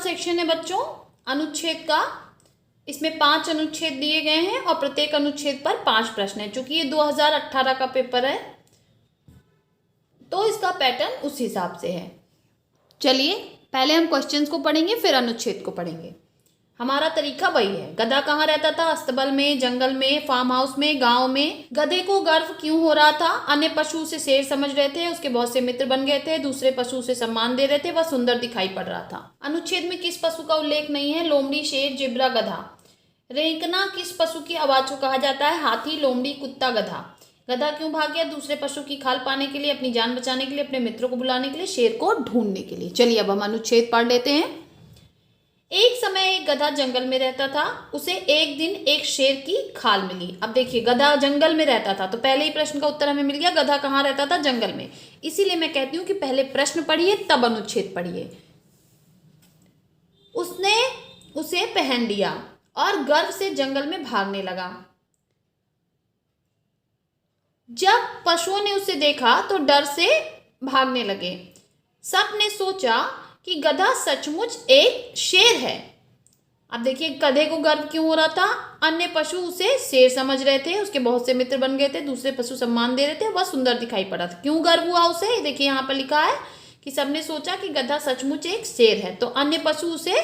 Section है बच्चों अनुच्छेद का। इसमें 5 अनुच्छेद दिए गए हैं और प्रत्येक अनुच्छेद पर 5 प्रश्न है। चूंकि ये 2018 का पेपर है तो इसका पैटर्न उस हिसाब से है। चलिए पहले हम क्वेश्चंस को पढ़ेंगे फिर अनुच्छेद को पढ़ेंगे। हमारा तरीका वही है। गधा कहाँ रहता था? अस्तबल में, जंगल में, फार्म हाउस में, गांव में। गधे को गर्व क्यों हो रहा था? अन्य पशु उसे शेर समझ रहे थे, उसके बहुत से मित्र बन गए थे, दूसरे पशु उसे सम्मान दे रहे थे, वह सुंदर दिखाई पड़ रहा था। अनुच्छेद में किस पशु का उल्लेख नहीं है? लोमड़ी, शेर, जिब्रा, गधा। रेंकना किस पशु की आवाज को कहा जाता है? हाथी, लोमड़ी, कुत्ता, गधा। गधा क्यों भाग गया? दूसरे पशु की खाल पाने के लिए, अपनी जान बचाने के लिए, अपने मित्रों को बुलाने के लिए, शेर को ढूंढने के लिए। चलिए अब हम अनुच्छेद पढ़ लेते हैं। एक समय एक गधा जंगल में रहता था। उसे एक दिन एक शेर की खाल मिली। अब देखिए गधा जंगल में रहता था तो पहले ही प्रश्न का उत्तर हमें मिल गया। गधा कहाँ रहता था? जंगल में। इसीलिए मैं कहती हूँ कि पहले प्रश्न पढ़िए तब अनुच्छेद पढ़िए। उसने उसे पहन लिया और गर्व से जंगल में भागने लगा। जब पशुओं ने उसे देखा तो डर से भागने लगे। सब ने सोचा कि गधा सचमुच एक शेर है। अब देखिए गधे को गर्व क्यों हो रहा था? अन्य पशु उसे शेर समझ रहे थे, उसके बहुत से मित्र बन गए थे, दूसरे पशु सम्मान दे रहे थे, वह सुंदर दिखाई पड़ा था। क्यों गर्व हुआ उसे? देखिए यहाँ पर लिखा है कि सबने सोचा कि गधा सचमुच एक शेर है तो अन्य पशु उसे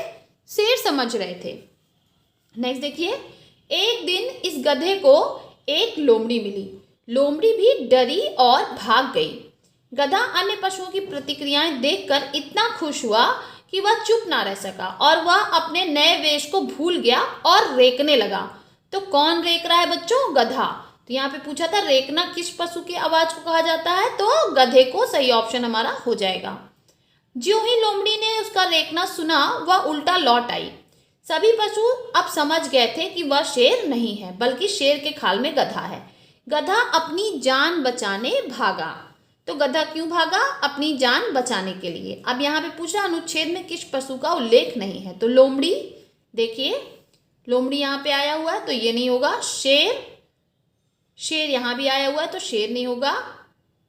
शेर समझ रहे थे। नेक्स्ट देखिए, एक दिन इस गधे को एक लोमड़ी मिली। लोमड़ी भी डरी और भाग गई। गधा अन्य पशुओं की प्रतिक्रियाएं देखकर इतना खुश हुआ कि वह चुप ना रह सका और वह अपने नए वेश को भूल गया और रेकने लगा। तो कौन रेक रहा है बच्चों? गधा। तो यहाँ पे पूछा था रेकना किस पशु की आवाज को कहा जाता है? तो गधे को सही ऑप्शन हमारा हो जाएगा। ज्यों ही लोमड़ी ने उसका रेकना सुना वह उल्टा लौट आई। सभी पशु अब समझ गए थे कि वह शेर नहीं है बल्कि शेर के खाल में गधा है। गधा अपनी जान बचाने भागा। तो गधा क्यों भागा? अपनी जान बचाने के लिए। अब यहाँ पे पूछा अनुच्छेद में किस पशु का उल्लेख नहीं है? तो लोमड़ी। देखिए लोमड़ी यहाँ पे आया हुआ है तो ये नहीं होगा। शेर, शेर यहाँ भी आया हुआ है तो शेर नहीं होगा।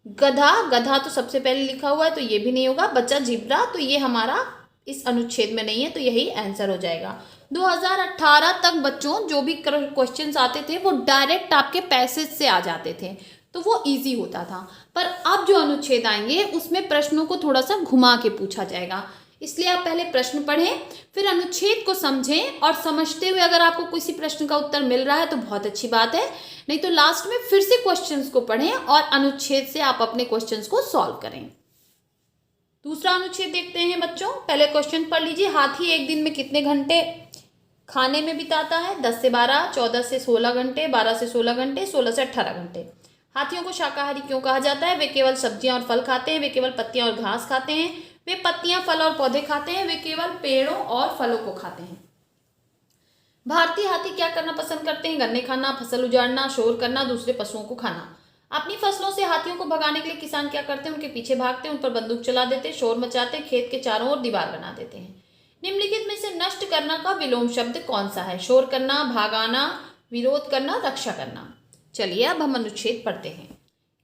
गधा, गधा तो सबसे पहले लिखा हुआ है तो ये भी नहीं होगा। बच्चा जिब्रा, तो ये हमारा इस अनुच्छेद में नहीं है तो यही आंसर हो जाएगा। 2018 तक बच्चों जो भी क्वेश्चंस आते थे वो डायरेक्ट आपके पैसेज से आ जाते थे तो वो इजी होता था। पर अब जो अनुच्छेद आएंगे उसमें प्रश्नों को थोड़ा सा घुमा के पूछा जाएगा। इसलिए आप पहले प्रश्न पढ़ें फिर अनुच्छेद को समझें और समझते हुए अगर आपको किसी प्रश्न का उत्तर मिल रहा है तो बहुत अच्छी बात है, नहीं तो लास्ट में फिर से क्वेश्चंस को पढ़ें और अनुच्छेद से आप अपने क्वेश्चंस को सॉल्व करें। दूसरा अनुच्छेद देखते हैं बच्चों। पहले क्वेश्चन पढ़ लीजिए। हाथी एक दिन में कितने घंटे खाने में बिताता है? 10 से 12, 14 से 16 घंटे, 12 से 16 घंटे, 16 से 18 घंटे। हाथियों को शाकाहारी क्यों कहा जाता है? वे केवल सब्जियां और फल खाते हैं, वे केवल पत्तियां और घास खाते हैं, वे पत्तियां, फल और पौधे खाते हैं, वे केवल पेड़ों और फलों को खाते हैं। भारतीय हाथी क्या करना पसंद करते हैं? गन्ने खाना, फसल उजाड़ना, शोर करना, दूसरे पशुओं को खाना। अपनी फसलों से हाथियों को भगाने के लिए किसान क्या करते हैं? उनके पीछे भागते हैं, उन पर बंदूक चला देते हैं, शोर मचाते हैं, खेत के चारों ओर दीवार बना देते हैं। निम्नलिखित में से नष्ट करना का विलोम शब्द कौन सा है? शोर करना, भागाना, विरोध करना, रक्षा करना। चलिए अब हम अनुच्छेद पढ़ते हैं।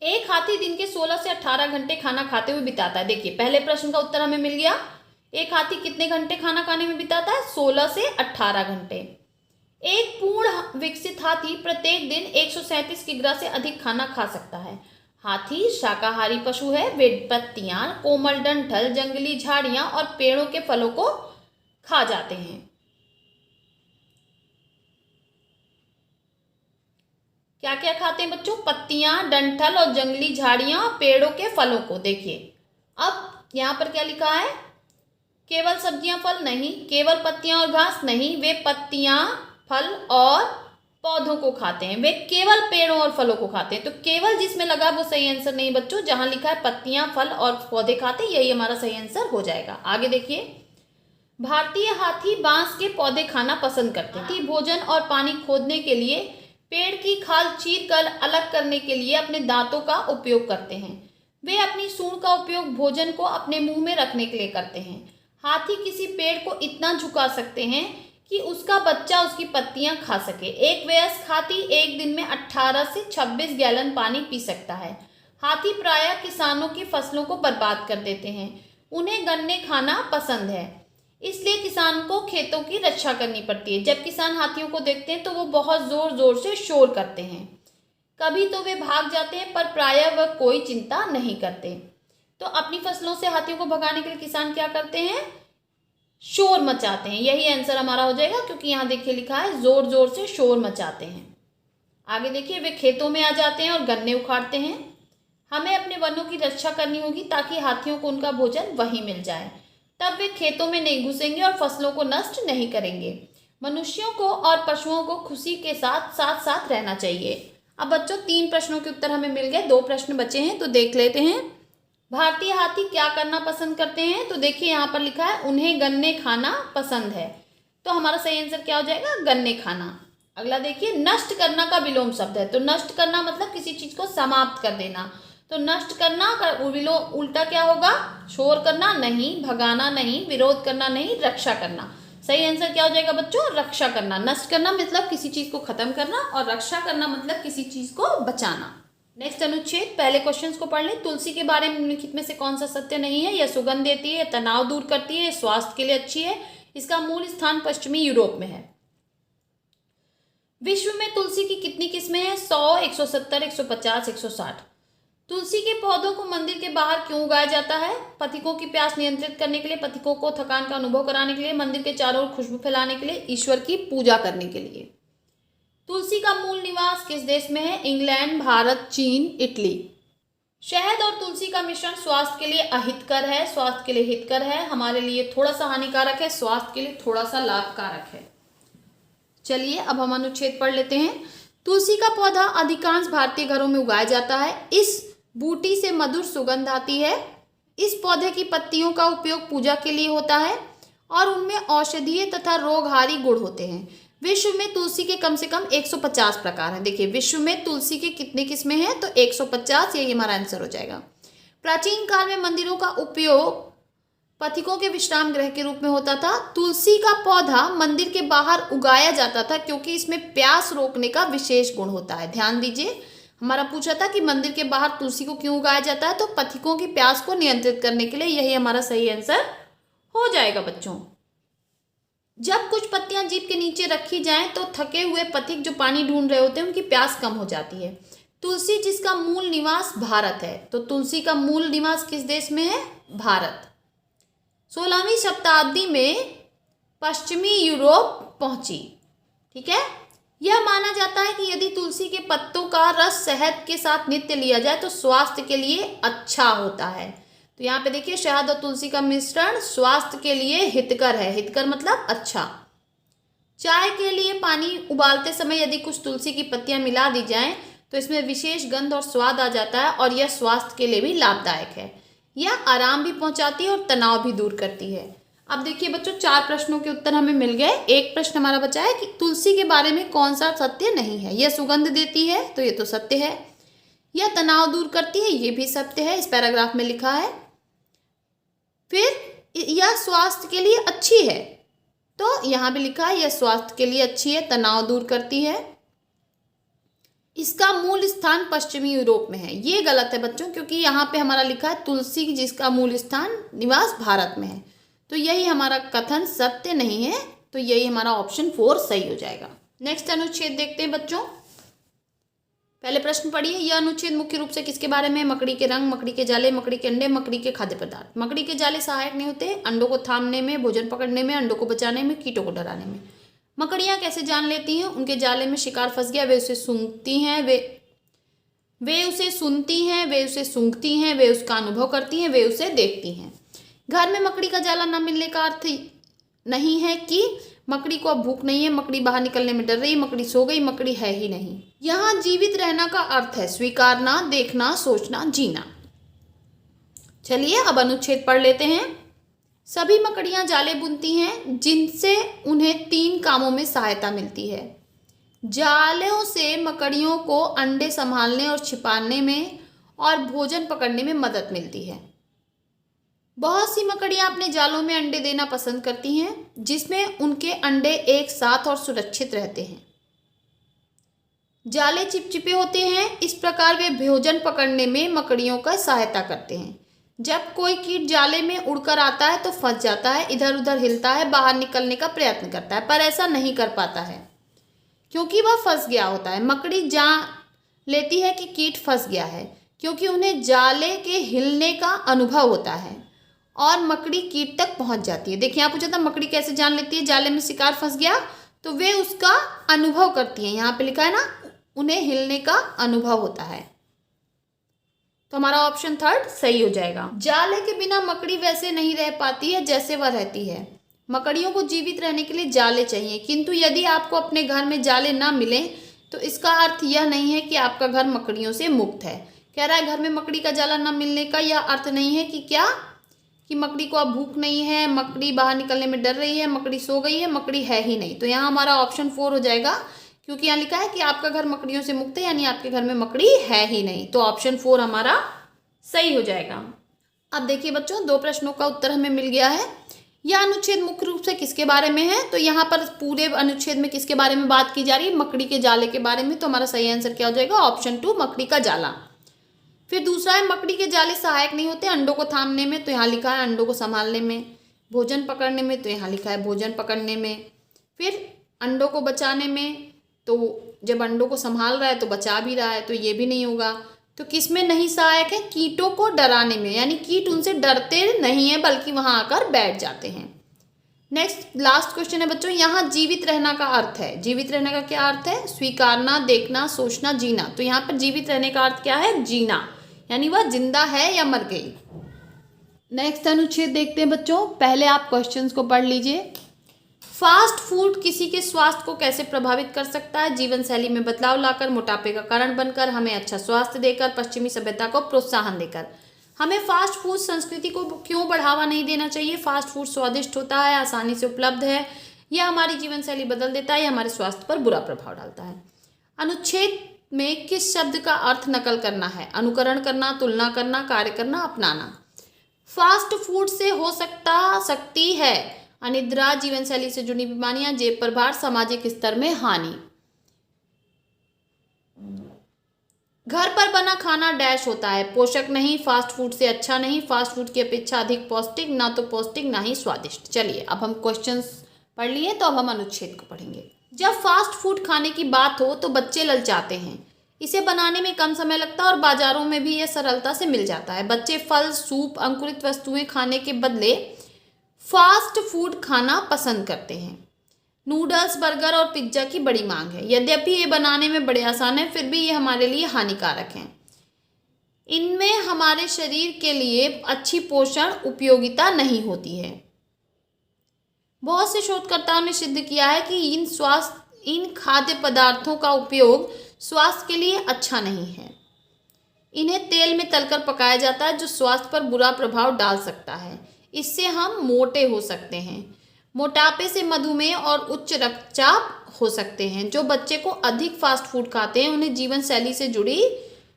एक हाथी दिन के 16 से 18 घंटे खाना खाते हुए बिताता है। देखिए पहले प्रश्न का उत्तर हमें मिल गया। एक हाथी कितने घंटे खाना खाने में बिताता है? 16 से 18 घंटे। एक पूर्ण विकसित हाथी प्रत्येक दिन 137 किग्रा से अधिक खाना खा सकता है। हाथी शाकाहारी पशु है। वे पत्तियां, कोमल डंठल, जंगली झाड़ियां और पेड़ों के फलों को खा जाते हैं। क्या क्या खाते हैं बच्चों? पत्तियां, डंठल और जंगली झाड़ियां, पेड़ों के फलों को। देखिए अब यहाँ पर क्या लिखा है? केवल सब्जियां, फल नहीं, केवल पत्तियां और घास नहीं, वे पत्तियां, फल और पौधों को खाते हैं, वे केवल पेड़ों और फलों को खाते हैं। तो केवल जिसमें लगा वो सही आंसर नहीं बच्चों। जहां लिखा है पत्तियां, फल और पौधे खाते हैं यही हमारा सही आंसर हो जाएगा। आगे देखिए, भारतीय हाथी बांस के पौधे खाना पसंद करते हैं। हाथी भोजन और पानी खोदने के लिए पेड़ की खाल चीर कर अलग करने के लिए अपने दांतों का उपयोग करते हैं। वे अपनी सूंड का उपयोग भोजन को अपने मुंह में रखने के लिए करते हैं। हाथी किसी पेड़ को इतना झुका सकते हैं कि उसका बच्चा उसकी पत्तियां खा सके। एक वयस्क हाथी एक दिन में 18 से 26 गैलन पानी पी सकता है। हाथी प्रायः किसानों की फसलों को बर्बाद कर देते हैं। उन्हें गन्ने खाना पसंद है, इसलिए किसान किसान को खेतों की रक्षा करनी पड़ती है। जब किसान हाथियों को देखते हैं तो वो बहुत जोर जोर से शोर करते हैं। कभी तो वे भाग जाते हैं पर प्रायः वह कोई चिंता नहीं करते। तो अपनी फसलों से हाथियों को भगाने के लिए किसान क्या करते हैं? शोर मचाते हैं। यही आंसर हमारा हो जाएगा, क्योंकि यहाँ देखिए लिखा है जोर जोर से शोर मचाते हैं। आगे देखिए, वे खेतों में आ जाते हैं और गन्ने उखाड़ते हैं। हमें अपने वनों की रक्षा करनी होगी ताकि हाथियों को उनका भोजन वहीं मिल जाए। तब वे खेतों में नहीं घुसेंगे और फसलों को नष्ट नहीं करेंगे। मनुष्यों को और पशुओं को खुशी के साथ साथ साथ रहना चाहिए। अब बच्चों 3 प्रश्नों के उत्तर हमें मिल गए, 2 प्रश्न बचे हैं तो देख लेते हैं। भारतीय हाथी क्या करना पसंद करते हैं? तो देखिए यहाँ पर लिखा है उन्हें गन्ने खाना पसंद है। तो हमारा सही आंसर क्या हो जाएगा? गन्ने खाना। अगला देखिए, नष्ट करना का विलोम शब्द है। तो नष्ट करना मतलब किसी चीज को समाप्त कर देना। तो नष्ट करना का उल्टा क्या होगा? शोर करना नहीं, भगाना नहीं, विरोध करना नहीं, रक्षा करना। सही आंसर क्या हो जाएगा बच्चों? रक्षा करना। नष्ट करना मतलब किसी चीज को खत्म करना और रक्षा करना मतलब किसी चीज को बचाना। नेक्स्ट अनुच्छेद, पहले क्वेश्चंस को पढ़ लें। तुलसी के बारे में निम्नलिखित में से कौन सा सत्य नहीं है? यह सुगंध देती है, तनाव दूर करती है, स्वास्थ्य के लिए अच्छी है, इसका मूल स्थान पश्चिमी यूरोप में है। विश्व में तुलसी की कितनी किस्में हैं? 100, 170, 150, 160। तुलसी के पौधों को मंदिर के बाहर क्यों उगाया जाता है? पथिकों की प्यास नियंत्रित करने के लिए, पथिकों को थकान का अनुभव कराने के लिए, मंदिर के चारों ओर खुशबू फैलाने के लिए, ईश्वर की पूजा करने के लिए। तुलसी का मूल निवास किस देश में है? इंग्लैंड, भारत, चीन, इटली। शहद और तुलसी का मिश्रण स्वास्थ्य के लिए अहितकर है, स्वास्थ्य के लिए हितकर है, हमारे लिए थोड़ा सा हानिकारक है, स्वास्थ्य के लिए थोड़ा सा लाभकारक है। चलिए अब हम अनुच्छेद पढ़ लेते हैं। तुलसी का पौधा अधिकांश भारतीय घरों में उगाया जाता है। इस बूटी से मधुर सुगंध आती है। इस पौधे की पत्तियों का उपयोग पूजा के लिए होता है और उनमें औषधीय तथा रोगहारी गुण होते हैं। विश्व में तुलसी के कम से कम 150 प्रकार हैं। देखिए, विश्व में तुलसी के कितने किस्में हैं? तो 150, यही हमारा आंसर हो जाएगा। प्राचीन काल में मंदिरों का उपयोग पथिकों के विश्राम गृह के रूप में होता था। तुलसी का पौधा मंदिर के बाहर उगाया जाता था क्योंकि इसमें प्यास रोकने का विशेष गुण होता है। ध्यान दीजिए, हमारा पूछा था कि मंदिर के बाहर तुलसी को क्यों उगाया जाता है? तो पथिकों की प्यास को नियंत्रित करने के लिए। यही हमारा सही आंसर हो जाएगा बच्चों। जब कुछ पत्तियां जीभ के नीचे रखी जाएं तो थके हुए पथिक जो पानी ढूंढ रहे होते हैं उनकी प्यास कम हो जाती है। तुलसी जिसका मूल निवास भारत है, तो तुलसी का मूल निवास किस देश में है? भारत। 16वीं शताब्दी में पश्चिमी यूरोप पहुंची। ठीक है, यह माना जाता है कि यदि तुलसी के पत्तों का रस शहद के साथ नित्य लिया जाए तो स्वास्थ्य के लिए अच्छा होता है। तो यहाँ पे देखिए, शहद और तुलसी का मिश्रण स्वास्थ्य के लिए हितकर है। हितकर मतलब अच्छा। चाय के लिए पानी उबालते समय यदि कुछ तुलसी की पत्तियां मिला दी जाएं तो इसमें विशेष गंध और स्वाद आ जाता है और यह स्वास्थ्य के लिए भी लाभदायक है। यह आराम भी पहुंचाती है और तनाव भी दूर करती है। अब देखिए बच्चों, 4 प्रश्नों के उत्तर हमें मिल गए। एक प्रश्न हमारा बचा है कि तुलसी के बारे में कौन सा सत्य नहीं है? यह सुगंध देती है, तो ये तो सत्य है। यह तनाव दूर करती है, ये भी सत्य है, इस पैराग्राफ में लिखा है। फिर यह स्वास्थ्य के लिए अच्छी है, तो यहाँ भी लिखा है यह स्वास्थ्य के लिए अच्छी है, तनाव दूर करती है। इसका मूल स्थान पश्चिमी यूरोप में है, ये गलत है बच्चों, क्योंकि यहाँ पे हमारा लिखा है तुलसी जिसका मूल स्थान निवास भारत में है। तो यही हमारा कथन सत्य नहीं है, तो यही हमारा ऑप्शन 4 सही हो जाएगा। नेक्स्ट अनुच्छेद देखते हैं बच्चों। पहले प्रश्न पढ़िए, यह अनुच्छेद मुख्य रूप से किसके बारे में? मकड़ी के रंग, मकड़ी के जाले, मकड़ी के अंडे, मकड़ी के खाद्य पदार्थ। मकड़ी के जाले सहायक नहीं होते, अंडों को थामने में, भोजन पकड़ने में, अंडों को बचाने में, कीटों को डराने में। मकड़ियाँ कैसे जान लेती हैं उनके जाले में शिकार फंस गया? वे उसे सूंघती हैं, वे उसे सुनती हैं, वे उसे सूंघती हैं, वे उसका अनुभव करती हैं, वे उसे देखती हैं। घर में मकड़ी का जाला न मिलने का अर्थ नहीं है कि मकड़ी को अब भूख नहीं है, मकड़ी बाहर निकलने में डर रही, मकड़ी सो गई, मकड़ी है ही नहीं। यहाँ जीवित रहना का अर्थ है स्वीकारना, देखना, सोचना, जीना। चलिए अब अनुच्छेद पढ़ लेते हैं। सभी मकड़ियाँ जाले बुनती हैं जिनसे उन्हें 3 कामों में सहायता मिलती है। जालों से मकड़ियों को अंडे संभालने और छिपाने में और भोजन पकड़ने में मदद मिलती है। बहुत सी मकड़ियाँ अपने जालों में अंडे देना पसंद करती हैं, जिसमें उनके अंडे एक साथ और सुरक्षित रहते हैं। जाले चिपचिपे होते हैं, इस प्रकार वे भोजन पकड़ने में मकड़ियों का सहायता करते हैं। जब कोई कीट जाले में उड़कर आता है तो फंस जाता है, इधर उधर हिलता है, बाहर निकलने का प्रयत्न करता है, पर ऐसा नहीं कर पाता है क्योंकि वह फंस गया होता है। मकड़ी जान लेती है कि कीट फंस गया है क्योंकि उन्हें जाले के हिलने का अनुभव होता है और मकड़ी कीट तक पहुंच जाती है। देखिए यहाँ पूछा था मकड़ी कैसे जान लेती है जाले में शिकार फंस गया, तो वे उसका अनुभव करती हैं। यहाँ पे लिखा है ना, उन्हें हिलने का अनुभव होता है। तो हमारा ऑप्शन थर्ड सही हो जाएगा। जाले के बिना मकड़ी वैसे नहीं रह पाती है जैसे वह रहती है। मकड़ियों को जीवित रहने के लिए जाले चाहिए, किंतु यदि आपको अपने घर में जाले ना मिले तो इसका अर्थ यह नहीं है कि आपका घर मकड़ियों से मुक्त है। कह रहा है घर में मकड़ी का जाला ना मिलने का यह अर्थ नहीं है कि क्या, कि मकड़ी को अब भूख नहीं है, मकड़ी बाहर निकलने में डर रही है, मकड़ी सो गई है, मकड़ी है ही नहीं। तो यहाँ हमारा ऑप्शन 4 हो जाएगा, क्योंकि यहाँ लिखा है कि आपका घर मकड़ियों से मुक्त है, यानी आपके घर में मकड़ी है ही नहीं। तो ऑप्शन 4 हमारा सही हो जाएगा। अब देखिए बच्चों, 2 प्रश्नों का उत्तर हमें मिल गया है। यह अनुच्छेद मुख्य रूप से किसके बारे में है? तो यहाँ पर पूरे अनुच्छेद में किसके बारे में बात की जा रही है? मकड़ी के जाले के बारे में। तो हमारा सही आंसर क्या हो जाएगा? ऑप्शन 2 मकड़ी का जाला। फिर दूसरा है मकड़ी के जाले सहायक नहीं होते अंडों को थामने में, तो यहाँ लिखा है अंडों को संभालने में। भोजन पकड़ने में, तो यहाँ लिखा है भोजन पकड़ने में। फिर अंडों को बचाने में, तो जब अंडों को संभाल रहा है तो बचा भी रहा है, तो ये भी नहीं होगा। तो किस में नहीं सहायक है? कीटों को डराने में, यानी कीट उनसे डरते नहीं है बल्कि वहां आकर बैठ जाते हैं। नेक्स्ट लास्ट क्वेश्चन है बच्चों, यहाँ जीवित रहना का अर्थ है। जीवित रहने का क्या अर्थ है? स्वीकारना, देखना, सोचना, जीना। तो यहाँ पर जीवित रहने का अर्थ क्या है? जीना, यानी वह जिंदा है या मर गई। नेक्स्ट अनुच्छेद देखते हैं बच्चों। पहले आप क्वेश्चंस को पढ़ लीजिए। फास्ट फूड किसी के स्वास्थ्य को कैसे प्रभावित कर सकता है? जीवन शैली में बदलाव लाकर, मोटापे का कारण बनकर, हमें अच्छा स्वास्थ्य देकर, पश्चिमी सभ्यता को प्रोत्साहन देकर। हमें फास्ट फूड संस्कृति को क्यों बढ़ावा नहीं देना चाहिए? फास्ट फूड स्वादिष्ट होता है, आसानी से उपलब्ध है, यह हमारी जीवन शैली बदल देता है, यह हमारे स्वास्थ्य पर बुरा प्रभाव डालता है। अनुच्छेद में किस शब्द का अर्थ नकल करना है? अनुकरण करना, तुलना करना, कार्य करना, अपनाना। फास्ट फूड से हो सकती है अनिद्रा, जीवन शैली से जुड़ी बीमारियां, जेब पर भार, सामाजिक स्तर में हानि। घर पर बना खाना डैश होता है, पोषक नहीं, फास्ट फूड से अच्छा नहीं, फास्ट फूड की अपेक्षा अधिक पौष्टिक, ना तो पौष्टिक ना ही स्वादिष्ट। चलिए अब हम क्वेश्चंस पढ़ लिए, तो अब हम अनुच्छेद को पढ़ेंगे। जब फास्ट फूड खाने की बात हो तो बच्चे ललचाते हैं। इसे बनाने में कम समय लगता है और बाजारों में भी यह सरलता से मिल जाता है। बच्चे फल, सूप, अंकुरित वस्तुएं खाने के बदले फास्ट फूड खाना पसंद करते हैं। नूडल्स, बर्गर और पिज्ज़ा की बड़ी मांग है। यद्यपि ये बनाने में बड़े आसान है, फिर भी ये हमारे लिए हानिकारक हैं। इनमें हमारे शरीर के लिए अच्छी पोषण उपयोगिता नहीं होती है। बहुत से शोधकर्ताओं ने सिद्ध किया है कि इन खाद्य पदार्थों का उपयोग स्वास्थ्य के लिए अच्छा नहीं है। इन्हें तेल में तलकर पकाया जाता है, जो स्वास्थ्य पर बुरा प्रभाव डाल सकता है। इससे हम मोटे हो सकते हैं। मोटापे से मधुमेह और उच्च रक्तचाप हो सकते हैं। जो बच्चे को अधिक फास्ट फूड खाते हैं उन्हें जीवन शैली से जुड़ी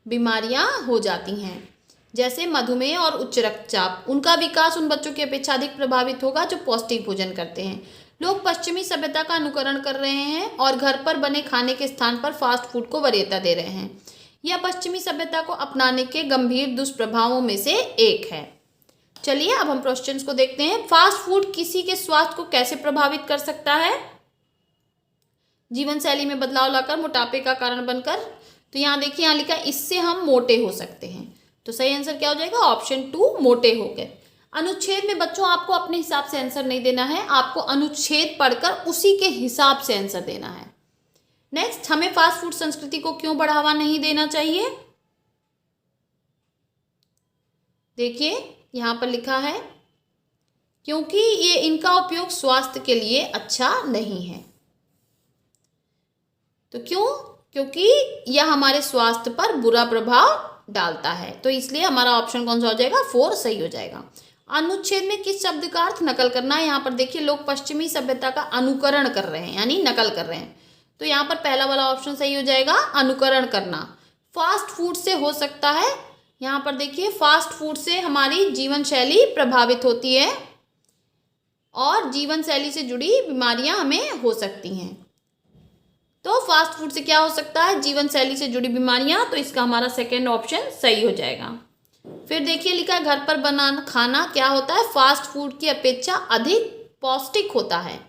बीमारियां हो जाती हैं, जैसे मधुमेह और उच्च रक्तचाप। उनका विकास उन बच्चों की अपेक्षा अधिक प्रभावित होगा जो पौष्टिक भोजन करते हैं। लोग पश्चिमी सभ्यता का अनुकरण कर रहे हैं और घर पर बने खाने के स्थान पर फास्ट फूड को वरीयता दे रहे हैं। यह पश्चिमी सभ्यता को अपनाने के गंभीर दुष्प्रभावों में से एक है। चलिए अब हम क्वेश्चंस को देखते हैं। फास्ट फूड किसी के स्वास्थ्य को कैसे प्रभावित कर सकता है? जीवन शैली में बदलाव लाकर, मोटापे का कारण बनकर। तो यहाँ देखिए, यहाँ लिखा है इससे हम मोटे हो सकते हैं। तो सही आंसर क्या हो जाएगा? ऑप्शन 2 मोटे हो गए। अनुच्छेद में बच्चों आपको अपने हिसाब से आंसर नहीं देना है, आपको अनुच्छेद पढ़कर उसी के हिसाब से आंसर देना है। नेक्स्ट, हमें फास्ट फूड संस्कृति को क्यों बढ़ावा नहीं देना चाहिए? देखिए यहाँ पर लिखा है क्योंकि ये इनका उपयोग स्वास्थ्य के लिए अच्छा नहीं है। तो क्यों? क्योंकि यह हमारे स्वास्थ्य पर बुरा प्रभाव डालता है। तो इसलिए हमारा ऑप्शन कौन सा हो जाएगा? 4 सही हो जाएगा। अनुच्छेद में किस शब्द का अर्थ नकल करना है? यहाँ पर देखिए, लोग पश्चिमी सभ्यता का अनुकरण कर रहे हैं, यानी नकल कर रहे हैं। तो यहाँ पर पहला वाला ऑप्शन सही हो जाएगा, अनुकरण करना। फास्ट फूड से हो सकता है, यहाँ पर देखिए फास्ट फूड से हमारी जीवन शैली प्रभावित होती है और जीवन शैली से जुड़ी बीमारियां हमें हो सकती हैं। तो फास्ट फूड से क्या हो सकता है? जीवन शैली से जुड़ी बीमारियां। तो इसका हमारा सेकंड ऑप्शन सही हो जाएगा। फिर देखिए लिखा है घर पर बना खाना क्या होता है, फास्ट फूड की अपेक्षा अधिक पौष्टिक होता है।